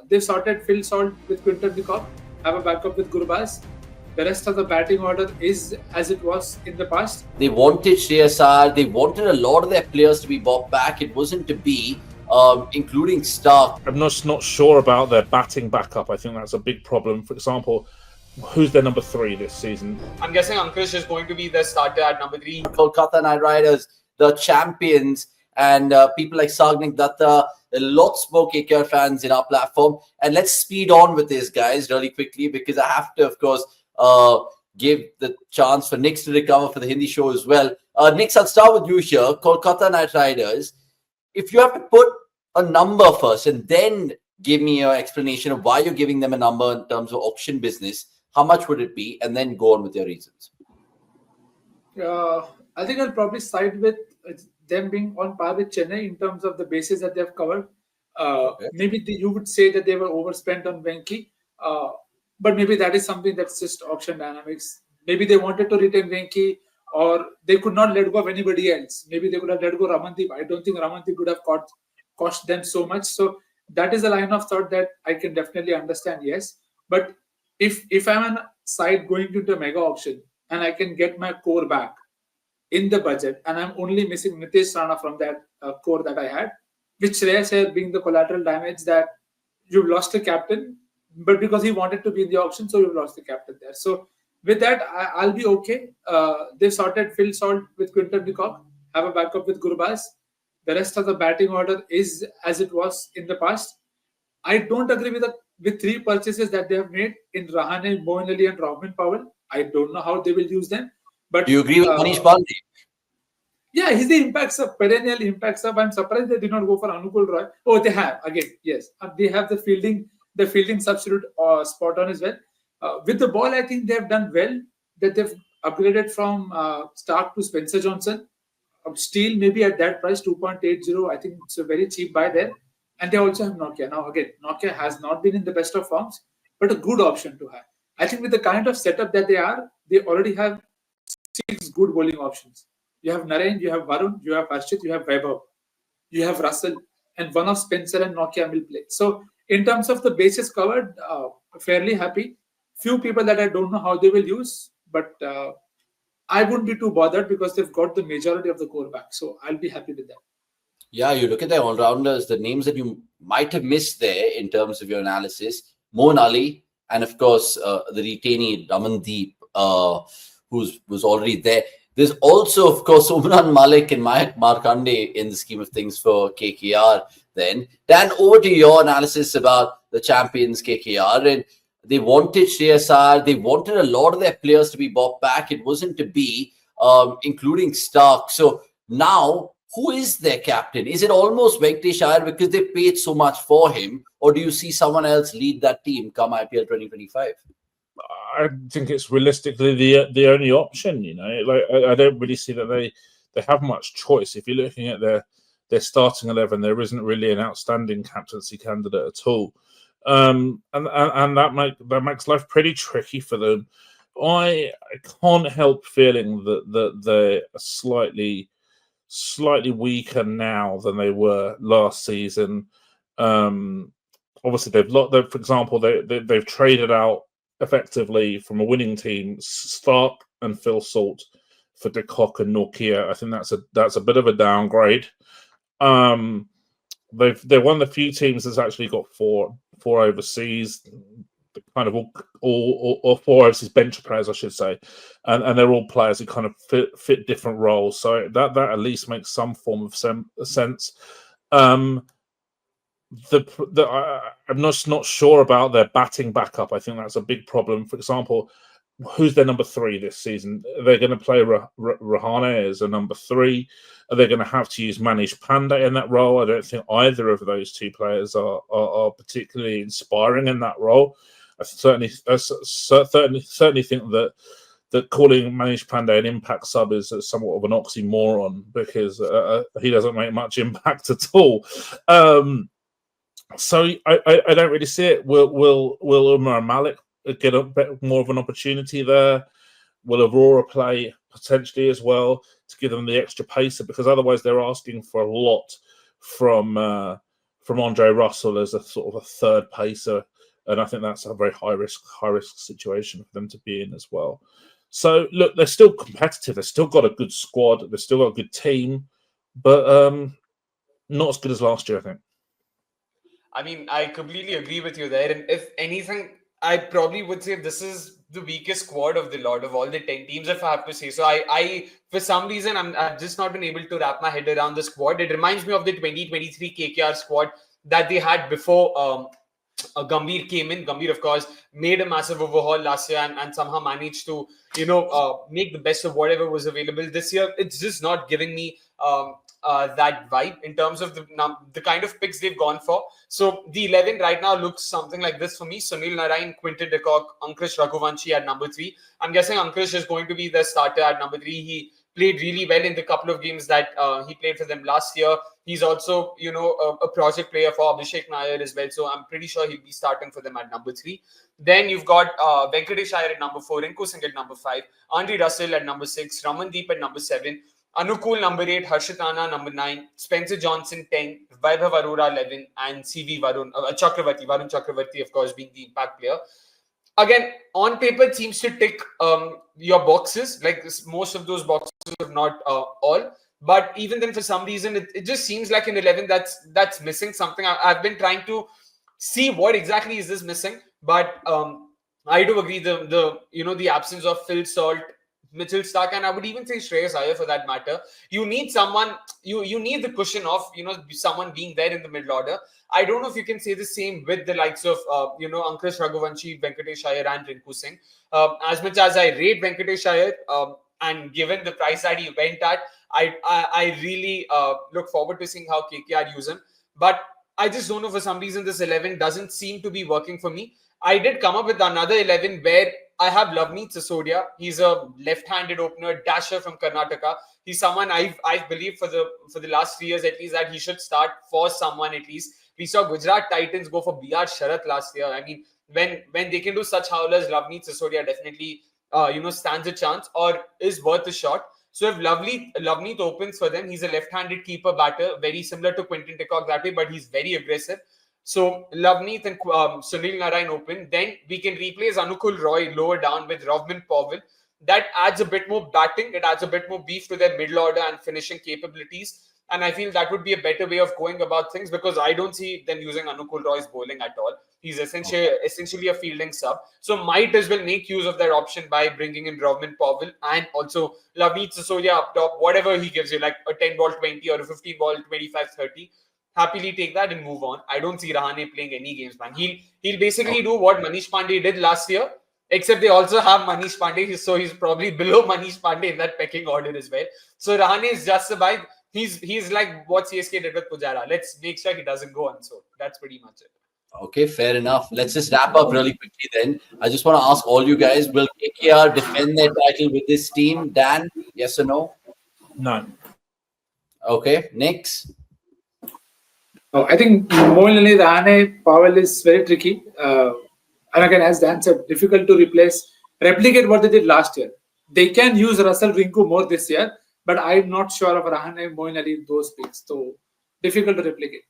They've sorted Phil Salt with Quinton de Kock, have a backup with Gurbaz. The rest of the batting order is as it was in the past. They wanted Shreyas. They wanted a lot of their players to be bought back. It wasn't to be, including Stark. I'm just not sure about their batting backup. I think that's a big problem. For example, who's their number 3 this season? I'm guessing Ankush is going to be the starter at number 3. Kolkata Knight Riders, the champions, and people like Sagnik Datta. Lots more KKR fans in our platform. And let's speed on with this, guys, really quickly, because I have to, of course, give the chance for Nix to recover for the Hindi show as well. Nix, I'll start with you here. Kolkata Knight Riders. If you have to put a number first and then give me your explanation of why you're giving them a number in terms of auction business, how much would it be? And then go on with your reasons. I think I'll probably side with them being on par with Chennai in terms of the bases that they've covered. Okay. Maybe you would say that they were overspent on Venki, but maybe that is something that's just auction dynamics. Maybe they wanted to retain Venki, or they could not let go of anybody else. Maybe they could have let go of Ramandeep. I don't think Ramandeep would have cost them so much. So that is a line of thought that I can definitely understand, yes. But if I'm on a side going into a mega auction and I can get my core back in the budget, and I'm only missing Nitish Rana from that core that I had, with Shreyas Iyer being the collateral damage that you've lost a captain, but because he wanted to be in the auction, so you've lost the captain there. So with that, I'll be okay. They've sorted Phil Salt with Quinton de Kock, have a backup with Gurbaz. The rest of the batting order is as it was in the past. I don't agree with 3 purchases that they have made in Rahane, Moeen Ali, and Robin Powell. I don't know how they will use them. But do you agree with Manish Pandey? Yeah, he's the impact sub, perennial impact sub. I'm surprised they did not go for Anukul Roy. Oh, they have again. Yes, they have the fielding substitute spot on as well. With the ball, I think they have done well. That they've upgraded from Stark to Spencer Johnson. Steele maybe at that price 2.80. I think it's a very cheap buy there. And they also have Nokia. Now again, Nokia has not been in the best of forms, but a good option to have. I think with the kind of setup that they already have 6 good bowling options. You have Naren, you have Varun, you have Harshit, you have Vaibhav, you have Russell, and one of Spencer and Nokia will play. So in terms of the bases covered, fairly happy. Few people that I don't know how they will use, but I wouldn't be too bothered because they've got the majority of the core back. So I'll be happy with that. Yeah, you look at their all-rounders, the names that you might have missed there in terms of your analysis. Moeen Ali, and of course, the retainee Ramandeep, who was already there. There's also, of course, Umran Malik and Mayak Markande in the scheme of things for KKR then. Dan, over to your analysis about the champions KKR. And they wanted Shreyas Iyer. They wanted a lot of their players to be bought back. It wasn't to be, including Stark. So now, who is their captain? Is it almost Venkatesh Iyer because they paid so much for him? Or do you see someone else lead that team come IPL 2025? I think it's realistically the only option. You know, like I don't really see that they have much choice. If you're looking at their starting 11, there isn't really an outstanding captaincy candidate at all, and that makes life pretty tricky for them. I can't help feeling that they're slightly weaker now than they were last season. Obviously, for example, they've traded out effectively from a winning team Stark and Phil Salt for de Kock and Nokia. I think that's a bit of a downgrade. They're one of the few teams that's actually got four overseas, kind of all 4 overseas bench players, I should say, and they're all players who kind of fit different roles. So that at least makes some form of sense. I'm not sure about their batting backup. I think that's a big problem. For example, who's their number 3 this season? They're going to play Rahane as a number 3. Are they going to have to use Manish Pandey in that role? I don't think either of those 2 players are particularly inspiring in that role. I certainly think that calling Manish Pandey an impact sub is somewhat of an oxymoron because he doesn't make much impact at all. So I don't really see it. Will Umar Malik get a bit more of an opportunity there? Will Aurora play potentially as well to give them the extra pacer? Because otherwise they're asking for a lot from from Andre Russell as a sort of a third pacer, and I think that's a very high risk situation for them to be in as well. So look, they're still competitive. They've still got a good squad. They've still got a good team, but not as good as last year, I think. I mean, I completely agree with you there. And if anything, I probably would say this is the weakest squad of the lot of all the 10 teams, if I have to say. So I for some reason, I've just not been able to wrap my head around the squad. It reminds me of the 2023 KKR squad that they had before Gambhir came in. Gambhir, of course, made a massive overhaul last year and somehow managed to, make the best of whatever was available this year. It's just not giving me that vibe in terms of the kind of picks they've gone for. So the 11 right now looks something like this for me. Sunil Narine, Quinton de Kock, Ankush Raghuvanshi at number 3. I'm guessing Ankush is going to be the starter at number 3. He played really well in the couple of games that he played for them last year. He's also, a project player for Abhishek Nair as well. So I'm pretty sure he'll be starting for them at number 3. Then you've got Venkatesh Iyer at number 4, Rinku Singh at number 5, Andre Russell at number 6, Ramandeep at number 7, Anukul number 8, Harshit Rana number 9, Spencer Johnson 10, Vaibhav Arora 11, and CV Varun Chakravarti, of course, being the impact player. Again, on paper, it seems to tick your boxes, like most of those boxes, if not all. But even then, for some reason, it just seems like an 11 that's missing something. I've been trying to see what exactly is this missing, but I do agree the absence of Phil Salt, Mitchell Stark, and I would even say Shreyas Iyer for that matter. You need someone, you need the cushion of, someone being there in the middle order. I don't know if you can say the same with the likes of, Ankush Raghuvanshi, Venkatesh Iyer, and Rinku Singh. As much as I rate Venkatesh Iyer, and given the price that he went at, I really look forward to seeing how KKR use him. But I just don't know, for some reason, this 11 doesn't seem to be working for me. I did come up with another 11 where I have Loveneet Sisodia. He's a left-handed opener, dasher from Karnataka. He's someone I believe for the last 3 years at least that he should start for someone at least. We saw Gujarat Titans go for BR Sharath last year. I mean, when they can do such howlers, Loveneet Sisodia definitely stands a chance or is worth a shot. So if Loveneet opens for them, he's a left-handed keeper batter, very similar to Quinton de Kock that way, but he's very aggressive. So Loveneet and Sunil Narine open. Then we can replace Anukul Roy lower down with Rovman Powell. That adds a bit more batting. It adds a bit more beef to their middle order and finishing capabilities. And I feel that would be a better way of going about things because I don't see them using Anukul Roy's bowling at all. He's essentially a fielding sub. So might as well make use of that option by bringing in Rovman Powell and also Loveneet Sisodia up top, whatever he gives you, like a 10 ball 20 or a 15 ball 25-30. Happily take that and move on. I don't see Rahane playing any games, man. He'll basically do what Manish Pandey did last year, except they also have Manish Pandey, so he's probably below Manish Pandey in that pecking order as well. So Rahane is just about he's like what CSK did with Pujara. Let's make sure he doesn't go unsold. That's pretty much it. Okay, fair enough. Let's just wrap up really quickly then. I just want to ask all you guys, will KKR defend their title with this team? Dan, yes or no? No. Okay, next. I think more than Rahane, Powell is very tricky. And again, as Dan said, difficult to replicate what they did last year. They can use Russell Rinku more this year, but I'm not sure of Rahane, Moeen Ali, those picks. So difficult to replicate.